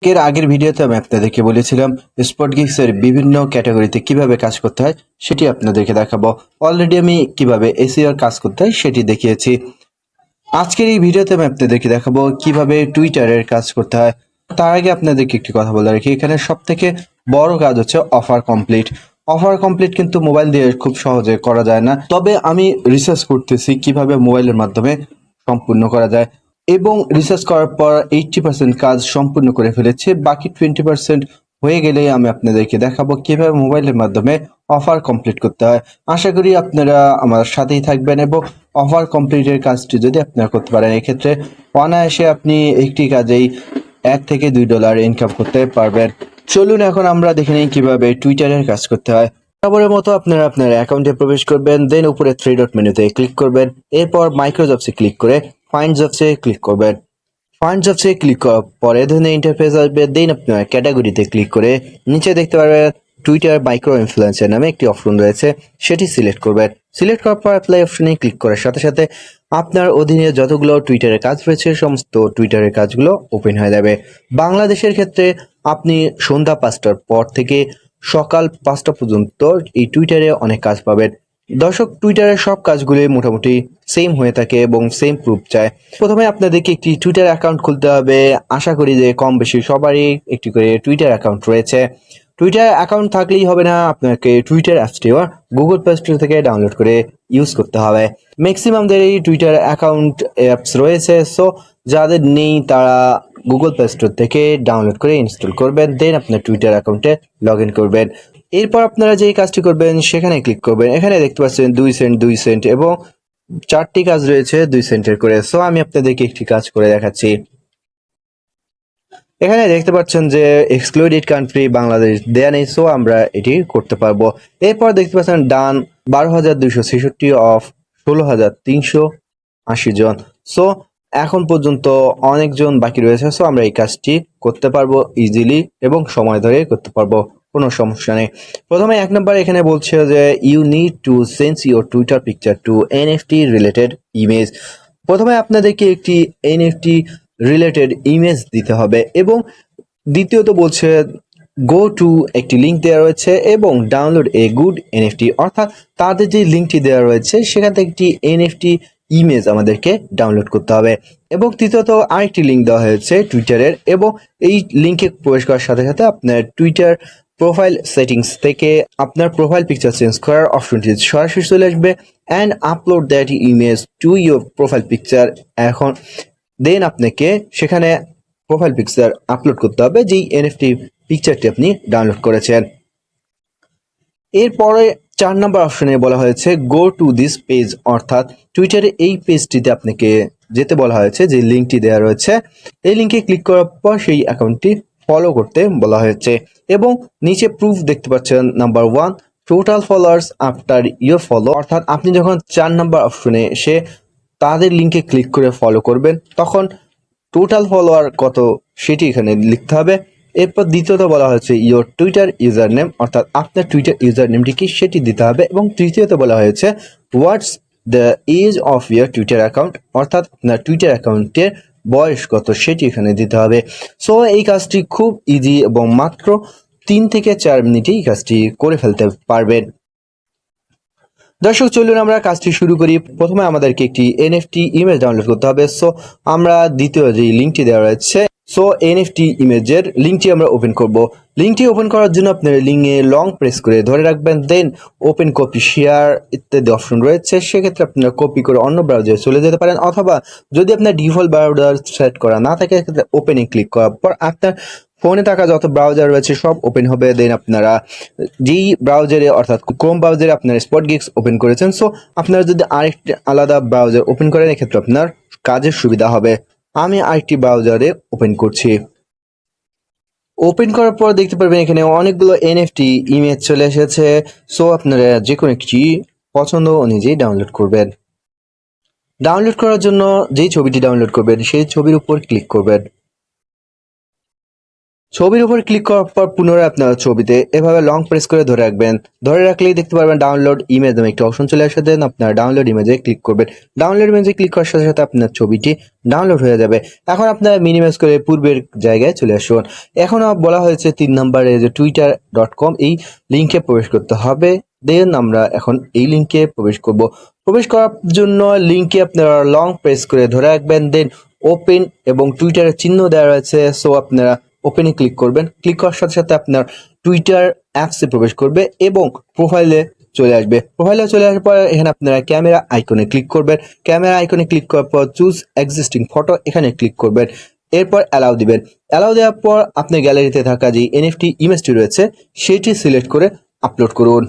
এর আগের ভিডিওতে আমি আপনাদেরকে বলেছিলাম স্পটগিগস এর বিভিন্ন ক্যাটাগরিতে কিভাবে কাজ করতে হয় সেটি আপনাদেরকে দেখাবো। অলরেডি আমি কিভাবে এসইও এর কাজ করতে হয় সেটি দেখিয়েছি। আজকের এই ভিডিওতে আমি আপনাদেরকে দেখাবো কিভাবে টুইটারের কাজ করতে হয়। তার আগে আপনাদেরকে একটি কথা বলে রাখি, এখানে সব থেকে বড় কাজ হচ্ছে অফার কমপ্লিট। অফার কমপ্লিট কিন্তু মোবাইল দিয়ে খুব সহজে করা যায় না, তবে আমি রিসার্চ করতেছি কিভাবে মোবাইলের মাধ্যমে সম্পূর্ণ করা যায় এবং রিসার্চ করার পর 80% কাজ সম্পূর্ণ করে ফেলেছি। বাকি 20% হয়ে গেলে আমি আপনাদেরকে দেখাবো কিভাবে মোবাইলের মাধ্যমে অফার কমপ্লিট করতে হয়। আশা করি আপনারা আমার সাথেই থাকবেন এবং অফার কমপ্লিটের কাজটি যদি আপনারা করতে পারেন, এক্ষেত্রে অনায়াসে আপনি একটি কাজেই $1 থেকে $2 ইনকাম করতে পারবেন। চলুন এখন আমরা দেখে নিই কিভাবে টুইটারের কাজ করতে হয়। বরাবরের মতো আপনারা আপনার অ্যাকাউন্টে প্রবেশ করবেন, দেন উপরে 3 ডট মেনুতে ক্লিক করবেন, এরপর মাইক্রোজবসে ক্লিক করে ফাইন্ড জবসে ক্লিক করবেন। ফাইন্ড জবসে ক্লিক করার পরে ধরুন ইন্টারফেস আসবে, দেন আপনার ক্যাটাগরিতে ক্লিক করে নিচে দেখতে পারবেন টুইটার মাইক্রো ইনফ্লুয়েন্সার নামে একটি অপশন রয়েছে, সেটি সিলেক্ট করবেন। সিলেক্ট করার পর অ্যাপ্লাই অপশনে ক্লিক করার সাথে সাথে আপনার অধীনে যতগুলো টুইটারের কাজ রয়েছে সমস্ত টুইটারের কাজগুলো ওপেন হয়ে যাবে। বাংলাদেশের ক্ষেত্রে আপনি সন্ধ্যা 5টার পর থেকে সকাল 5টা পর্যন্ত এই টুইটারে অনেক কাজ পাবেন। দর্শক, টুইটারের সব কাজগুলি মোটামুটি সেম হয়ে থাকে এবং সেম প্রুফ চায়। প্রথমে আপনাদেরকে একটি টুইটার অ্যাকাউন্ট খুলতে হবে। আশা করি যে কম বেশি সবারই একটি করে টুইটার অ্যাকাউন্ট রয়েছে। টুইটার অ্যাকাউন্ট থাকলেই হবে না, আপনাকে টুইটার অ্যাপসটিও গুগল প্লে স্টোর থেকে ডাউনলোড করে ইউজ করতে হবে। ম্যাক্সিমামদেরই টুইটার অ্যাকাউন্ট অ্যাপস রয়েছে, সো যাদের নেই তারা গুগল প্লে স্টোর থেকে ডাউনলোড করে ইনস্টল করবেন, দেন আপনার টুইটার অ্যাকাউন্টে লগ ইন করবেন। এরপর আপনারা যেই কাজটি করবেন সেখানে ক্লিক করবেন। এখানে দেখতে পাচ্ছেন 2 সেন্ট এবং 4টি কাজ রয়েছে 2 সেন্টের করে। সো আমি আপনাদেরকে একটি কাজ করে দেখাচ্ছি। এখানে দেখতে পাচ্ছেন যে এক্সক্লুডেড কান্ট্রি বাংলাদেশ দেয়া নেই, সো আমরা এটি করতে পারবো। এরপর দেখতে পাচ্ছেন ডান 12,266 অফ 16,380 জন। সো এখন পর্যন্ত অনেকজন বাকি রয়েছে, সো আমরা এই কাজটি করতে পারবো ইজিলি এবং সময় ধরে করতে পারবো, কোনো সমস্যা নেই। প্রথমে 1 নম্বর এখানে বলছে যে you need to sense your Twitter picture to NFT related image. প্রথমে আপনাদেরকে একটি এনএফটি রিলেটেড ইমেজ দিতে হবে এবং দ্বিতীয়ত বলছে গো টু একটি লিঙ্ক দেওয়া রয়েছে এবং ডাউনলোড এ গুড এনএফটি, অর্থাৎ তাদের যে লিঙ্কটি দেওয়া রয়েছে সেখান থেকে একটি এনএফটি ইমেজ আমাদেরকে ডাউনলোড করতে হবে। এবং তৃতীয়ত আরেকটি লিঙ্ক দেওয়া হয়েছে টুইটারের, এবং এই লিঙ্কে প্রবেশ করার সাথে সাথে আপনার টুইটার প্রোফাইল সেটিংস থেকে আপনার প্রোফাইল পিকচার চেঞ্জ করার অপশনটি সরাসরি চলে আসবে and upload that image to your profile picture. এখন দেন আপনাকে সেখানে প্রোফাইল পিকচার আপলোড করতে হবে যেই এনএফটি পিকচারটি আপনি ডাউনলোড করেছেন। এরপরে 4 নম্বর অপশনে বলা হয়েছে গো টু দিস পেজ, অর্থাৎ টুইটারে এই পেজটিতে আপনাকে যেতে বলা হয়েছে, যে লিঙ্কটি দেওয়া রয়েছে এই লিঙ্কে ক্লিক করার পর সেই অ্যাকাউন্টটি ফলো করতে বলা হয়েছে। এবং নিচে প্রুফ দেখতে পাচ্ছেন number 1 total followers after your follow, অর্থাৎ আপনি যখন 4 নম্বর অপশনে এসে তাদের লিঙ্কে ক্লিক করে ফলো করবেন তখন টোটাল ফলোয়ার কত সেটি এখানে লিখতে হবে। এরপর দ্বিতীয়ত বলা হয়েছে ইওর টুইটার ইউজার নেম, অর্থাৎ আপনার টুইটার ইউজার নেমটি কি সেটি দিতে হবে। এবং তৃতীয়ত বলা হয়েছে what's the age of your Twitter account, অর্থাৎ আপনার টুইটার অ্যাকাউন্টের বয়স কত সেটি এখানে দিতে হবে। সো এই কাজটি খুব ইজি এবং মাত্র 3 থেকে 4 মিনিটে এই কাজটি করে ফেলতে পারবেন। দর্শক, চলুন আমরা কাজটি শুরু করি। প্রথমে আমাদেরকে একটি এনএফটি ইমেজ ডাউনলোড করতে হবে। সো আমরা দ্বিতীয় যে লিঙ্কটি দেওয়া রয়েছে, সো এনএফটি ইমেজের লিঙ্কটি আমরা ওপেন করব। লিঙ্কটি ওপেন করার জন্য আপনার লিঙ্কে লং প্রেস করে ধরে রাখবেন, দেন ওপেন, কপি, শেয়ার ইত্যাদি অপশন রয়েছে। সেক্ষেত্রে আপনারা কপি করে অন্য ব্রাউজারে চলে যেতে পারেন, অথবা যদি আপনার ডিফল্ট ব্রাউজার সেট করা না থাকে সেক্ষেত্রে ওপেনে ক্লিক করার পর আপনার ফোনে থাকা যত ব্রাউজার রয়েছে সব ওপেন হবে। দেন আপনারা যেই ব্রাউজারে, অর্থাৎ ক্রোম ব্রাউজারে আপনার স্পটগিগস ওপেন করেছেন, সো আপনারা যদি আরেকটি আলাদা ব্রাউজার ওপেন করেন এক্ষেত্রে আপনার কাজের সুবিধা হবে। আমি আরেকটি ব্রাউজারে ওপেন করছি। ওপেন করার পর দেখতে পারবেন এখানে অনেকগুলো এনএফটি ইমেজ চলে এসেছে। সো আপনারা যে কোনো একটি পছন্দ অনুযায়ী ডাউনলোড করবেন। ডাউনলোড করার জন্য যেই ছবিটি ডাউনলোড করবেন সেই ছবির উপর ক্লিক করবেন। ছবির উপর ক্লিক করার পর পুনরায় আপনারা ছবিতে এভাবে লং প্রেস করে ধরে রাখবেন। ধরে রাখলেই দেখতে পারবেন ডাউনলোড ইমেজ নামে একটি অপশন চলে আসে। দেন আপনারা ডাউনলোড ইমেজে ক্লিক করবেন। ডাউনলোড ইমেজে ক্লিক করার সাথে সাথে আপনার ছবিটি ডাউনলোড হয়ে যাবে। এখন আপনারা মিনিমাইজ করে পূর্বের জায়গায় চলে আসুন। এখন বলা হয়েছে 3 নম্বরে যে twitter.com এই লিঙ্কে প্রবেশ করতে হবে। দেন আমরা এখন এই লিঙ্কে প্রবেশ করব। প্রবেশ করার জন্য লিঙ্কে আপনারা লং প্রেস করে ধরে রাখবেন। দেন ওপেন এবং টুইটারের চিহ্ন দেওয়া রয়েছে, সো আপনারা ওপেনে ক্লিক করবেন। ক্লিক করার সাথে সাথে আপনার টুইটার অ্যাপসে প্রবেশ করবে এবং প্রোফাইলে চলে আসবে। প্রোফাইলে চলে আসার পর এখানে আপনারা ক্যামেরা আইকনে ক্লিক করবেন। ক্যামেরা আইকনে ক্লিক করার পর চুজ এক্সিস্টিং ফটো এখানে ক্লিক করবেন। এরপর অ্যালাউ দিবেন। অ্যালাউ দেওয়ার পর আপনার গ্যালারিতে থাকা যে এনএফটি ইমেজটি রয়েছে সেটি সিলেক্ট করে আপলোড করুন।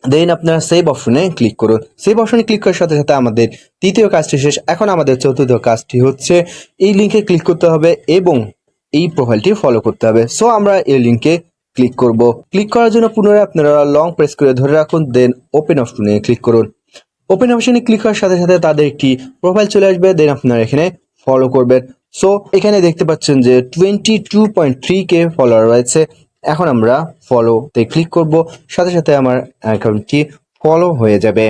দেন আপনারা সেভ অপশনে ক্লিক করুন। সেভ অপশনে ক্লিক করার সাথে সাথে আমাদের তৃতীয় কাজটি শেষ। এখন আমাদের চতুর্থ কাজটি হচ্ছে এই লিঙ্কে ক্লিক করতে হবে এবং এই প্রোফাইলটি ফলো করতে হবে। সো আমরা এই লিঙ্কে ক্লিক করব। ক্লিক করার জন্য পুনরায় আপনারা লং প্রেস করে ধরে রাখুন। দেন ওপেন অপশনে ক্লিক করুন। ওপেন অপশনে ক্লিক করার সাথে সাথে তাদের একটি প্রোফাইল চলে আসবে। দেন আপনারা এখানে ফলো করবেন। সো এখানে দেখতে পাচ্ছেন যে 22.3K ফলোয়ার রয়েছে। এখন আমরা ফলোতে ক্লিক করব, সাথে সাথে আমার অ্যাকাউন্টটি ফলো হয়ে যাবে।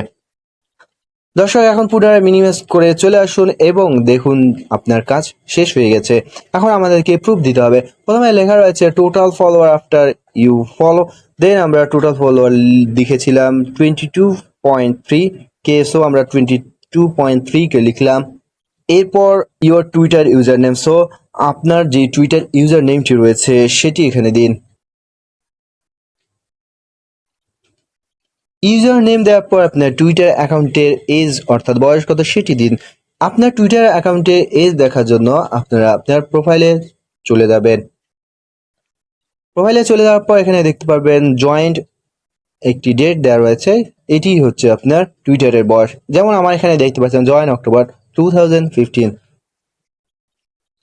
দর্শক এখন পুনরায় মিনিমাইজ করে চলে আসুন এবং দেখুন আপনার কাজ শেষ হয়ে গেছে। এখন আমাদেরকে প্রুফ দিতে হবে। প্রথমে লেখা রয়েছে total follower after you follow. Then আমরা টোটাল ফলোয়ার লিখেছিলাম 22.3K, সো আমরা 22.3K লিখলাম। এরপর your Twitter user name, so আপনার যে টুইটার ইউজার নেমটি রয়েছে সেটি এখানে দিন। ইউজার নেম দেওয়ার পর আপনার টুইটার অ্যাকাউন্টের এজ অর্থাৎ বয়স কত সেটি দিন। আপনার টুইটার অ্যাকাউন্টের এজ দেখার জন্য আপনারা আপনার প্রোফাইলে চলে যাবেন। প্রোফাইলে চলে যাওয়ার পর এখানে দেখতে পারবেন জয়েন্ট একটি ডেট দেওয়া রয়েছে। এটি হচ্ছে আপনার টুইটারের বয়স। যেমন আমার এখানে দেখতে পাচ্ছেন জয়েন অক্টোবর 2015।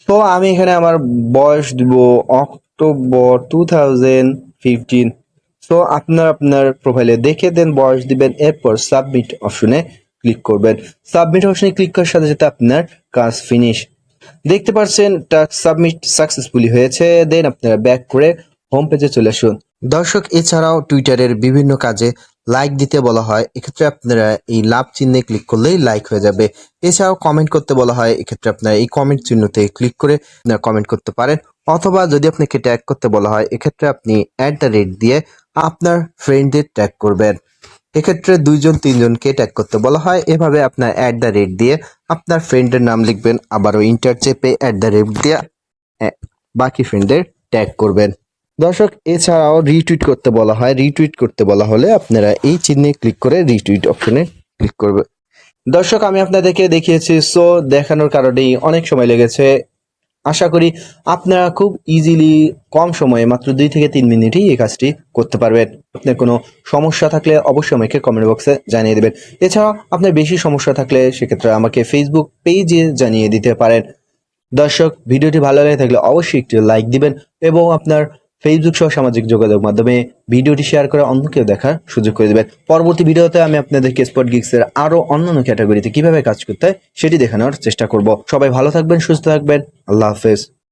তো আমি এখানে আমার বয়স দিব অক্টোবর 2015। সো আপনার প্রোফাইলে দেখে দেন বয়স দিবেন। এরপর সাবমিট অপশনে ক্লিক করবেন। সাবমিট অপশনে ক্লিক করার সাথে সাথে আপনার কাজ ফিনিশ। দেখতে পাচ্ছেন টাস্ক সাবমিট সাকসেসফুলি হয়েছে। দেন আপনারা ব্যাক করে হোম পেজে চলে আসুন। দর্শক এছাড়াও টুইটারের বিভিন্ন কাজে লাইক দিতে বলা হয়, এক্ষেত্রে আপনারা এই লাভ চিহ্নে ক্লিক করলেই লাইক হয়ে যাবে। এছাড়াও কমেন্ট করতে বলা হয়, এক্ষেত্রে আপনারা এই কমেন্ট চিহ্নতে ক্লিক করে আপনারা কমেন্ট করতে পারেন। অথবা যদি আপনাকে ট্যাগ করতে বলা হয়, এক্ষেত্রে আপনি @ দিয়ে আপনার ফ্রেন্ডদের ট্যাগ করবেন। এক্ষেত্রে 2-3জনকে ট্যাগ করতে বলা হয়। এভাবে আপনার @ দিয়ে আপনার ফ্রেন্ডের নাম লিখবেন, আবারও ইন্টার চেপে @ দিয়ে বাকি ফ্রেন্ডদের ট্যাগ করবেন। দর্শক এছাড়াও রিটুইট করতে বলা হয়। রিটুইট করতে বলা হলে আপনারা এই চিহ্নে ক্লিক করে রিটুইট অপশনে ক্লিক করবে। দর্শক আমি আপনাদেরকে দেখিয়েছি, সো দেখানোর কারণেই অনেক সময় লেগেছে। আশা করি আপনারা খুব ইজিলি কম সময়ে মাত্র 2 থেকে 3 মিনিটেই এই কাজটি করতে পারবেন। আপনার কোনো সমস্যা থাকলে অবশ্যই আমাকে কমেন্ট বক্সে জানিয়ে দেবেন। এছাড়াও আপনার বেশি সমস্যা থাকলে সেক্ষেত্রে আমাকে ফেসবুক পেজে জানিয়ে দিতে পারেন। দর্শক ভিডিওটি ভালো লেগে থাকলে অবশ্যই একটি লাইক দিবেন এবং আপনার ফেসবুক সহ সামাজিক যোগাযোগ মাধ্যমে ভিডিওটি শেয়ার করে অন্যকেও দেখার সুযোগ করে দেবেন। পরবর্তী ভিডিওতে আমি আপনাদেরকে স্পটগিগসের আরো অন্যান্য ক্যাটাগরিতে কিভাবে কাজ করতে হয় সেটি দেখানোর চেষ্টা করব। সবাই ভালো থাকবেন, সুস্থ থাকবেন। আল্লাহ হাফেজ।